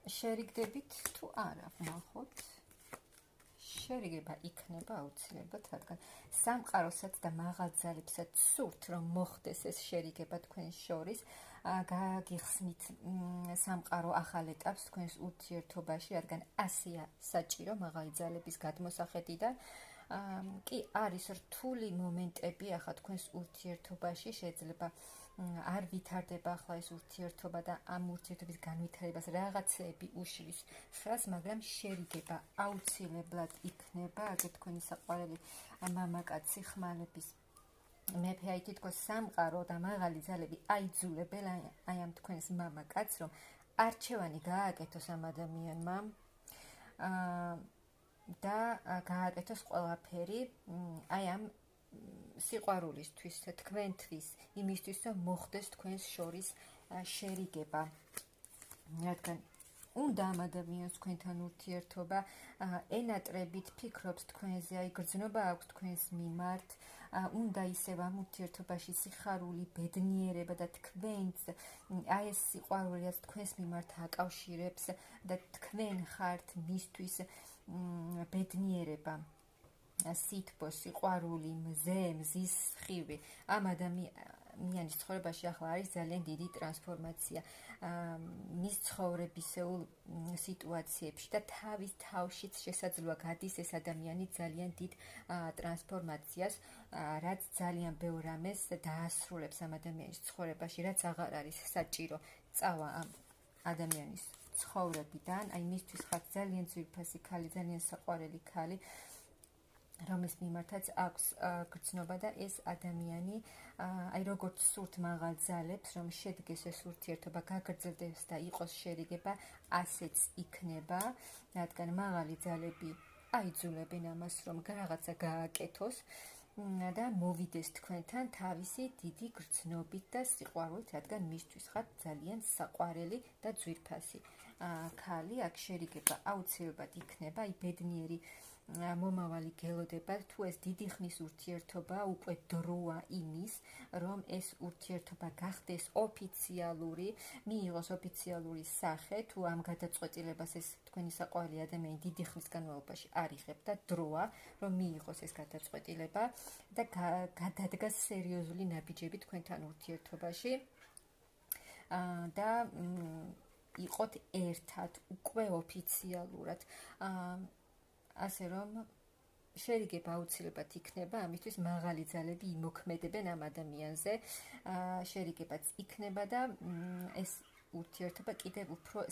შერიგდებით თუ არა, ვნახოთ. შერიგება იქნება აუცილებლად, რადგან სამყაროსაც და მაღალძალებსაც სურთ, რომ მოხდეს ეს შერიგება თქვენს შორის, გაგიხსნით სამყარო ახალ ეტაპს თქვენს ურთიერთობაში, რადგან ასეა საჭირო მაღალი ძალების გადმოსახედიდან. კი არის რთული მომენტები ახლა თქვენს ურთიერთობაში, შეიძლება არ ვითარდება ახლა ეს ურთიერთობა და ამ ურთიერთობის განვითარებას რაღაცეები უშლის ხელს, მაგრამ შერიგება აუცილებლად იქნება, აგერ თქვენი საყვარელი მამაკაცი ხმალების მეფე, აი თითქოს სამყარო და მაღალი ძალები აიძულებენ აი ამ თქვენს მამაკაცს, რომ არჩევანი გააკეთოს ამ ადამიანმა და გააკეთოს ყველაფერი აი ამ სიყვარულისთვის, თქვენთვის, იმისთვის, რომ მოხდეს თქვენს შორის შერიგება. რადგან უნდა ამ ადამიანს თქვენთან ურთიერთობა, ენატრებით ფიქრობს თქვენზე, აი გრძნობა აქვს თქვენს მიმართ, უნდა ისევ ამ ურთიერთობაში სიხარული, ბედნიერება და თქვენც აი ეს სიყვარული, რაც თქვენს მიმართ აკავშირებს და თქვენ ხართ მისთვის ბედნიერება, სითბო, სიყვარული, მზე, მზის სხივი. ამ ადამიანის ცხოვრებაში ახლა არის ძალიან დიდი ტრანსფორმაცია მის ცხოვრებისეულ სიტუაციებში და თავის თავშიც შესაძლოა გადის ეს ადამიანი ძალიან დიდ ტრანსფორმაციას, რაც ძალიან ბევრ რამეს დაასრულებს ამ ადამიანის ცხოვრებაში, რაც აღარ არის საჭირო წავა ამ ადამიანის ცხოვრებიდან. აი მისთვის ხართ ძალიან ძვირფასი ქალი, ძალიან საყვარელი ქალი, რომლის მიმართაც აქვს გრძნობა და ეს ადამიანი, აი როგორც სურთ მაღალ ძალებს, რომ შედგეს ეს ურთიერთობა, გაგრძელდეს და იყოს შერიგება, ასეც იქნება, რადგან მაღალი ძალები აიძულებენ ამას, რომ რაღაცა გააკეთოს და მოვიდეს თქვენთან თავისი დიდი გრძნობით და სიყვარულით, რადგან მისთვის ხართ ძალიან საყვარელი და ძვირფასი ქალი. აქ შერიგება აუცილებლად იქნება, აი ბედნიერი მომავალი გელოდება, თუ ეს დიდი ხნის ურთიერთობა, უკვე დროა იმის, რომ ეს ურთიერთობა გახდეს ოფიციალური, მიიღოს ოფიციალური სახე, თუ ამ გადაწყვეტილებას ეს თქვენი საყვარელი ადამიანი დიდი ხნის განმავლობაში არ იღებდა, დროა, რომ მიიღოს ეს გადაწყვეტილება და გადადგას სერიოზული ნაბიჯები თქვენთან ურთიერთობაში და იყოთ ერთად, უკვე ოფიციალურად. ასე რომ შერიგება აუცილებლად იქნება, ამისთვის მაღალი ძალები იმოქმედებენ ამ ადამიანზე, შერიგებაც იქნება და ეს ურთიერთობა კიდევ უფრო